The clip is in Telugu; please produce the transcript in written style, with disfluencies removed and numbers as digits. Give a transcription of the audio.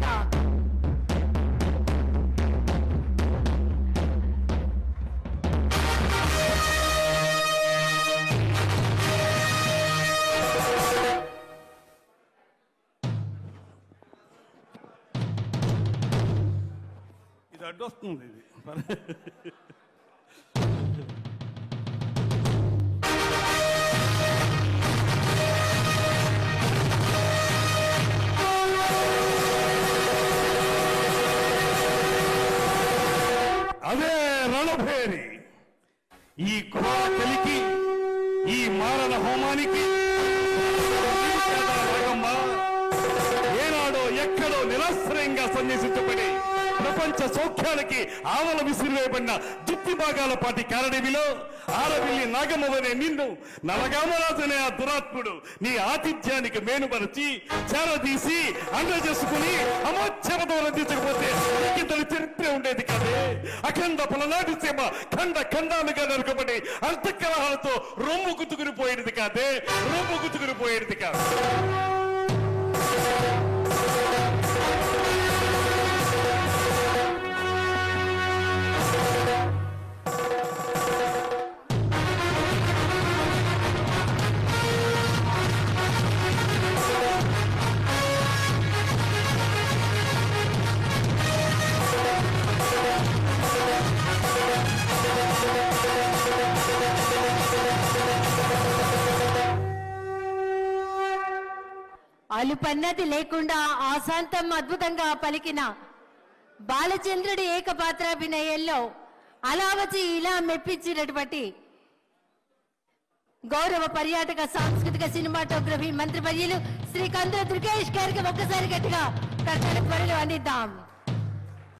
అందిద్దాం. ఇది అడ్డొస్తుంది. ఇది అదే రణభేరి. ఈ కలికి, ఈ మారణ హోమానికి ఏనాడో ఎక్కడో నిరాశ్రయంగా సన్నిహించబడి ప్రపంచ సౌఖ్యానికి ఆవల విసిరివేయబడిన దుత్తి భాగాల పాటి కారణివిలో ఆరవిల్లి నాగమ్మవనే నిన్ను నలగామరాజనే ఆ దురాత్ముడు నీ ఆతిథ్యానికి మేనుపరిచి చేరదీసి అండ చేసుకుని అమోచ్చరదం రందించకపోతే ఇంతటి చరిత్ర ఉండేది కాదే. అఖండ పలనాటి సీమ ఖండ ఖండాలుగా నరకబడి అంతఃకలహాలతో రొమ్ము గుతుకుని పోయేది కాదే, రొమ్ము గుతుకుని పోయేది కాదు. అలుపన్నది లేకుండా ఆశాంతం అద్భుతంగా పలికిన బాలచంద్రుడి ఏకపాత్రాభినయంలో అలా వచ్చి ఇలా మెప్పించినటువంటి గౌరవ పర్యాటక సాంస్కృతిక సినిమాటోగ్రఫీ మంత్రివర్యులు శ్రీ కందుల దుర్గేష్ గారికి ఒక్కసారి గట్టిగా కర్తల త్వరలో అందిద్దాం.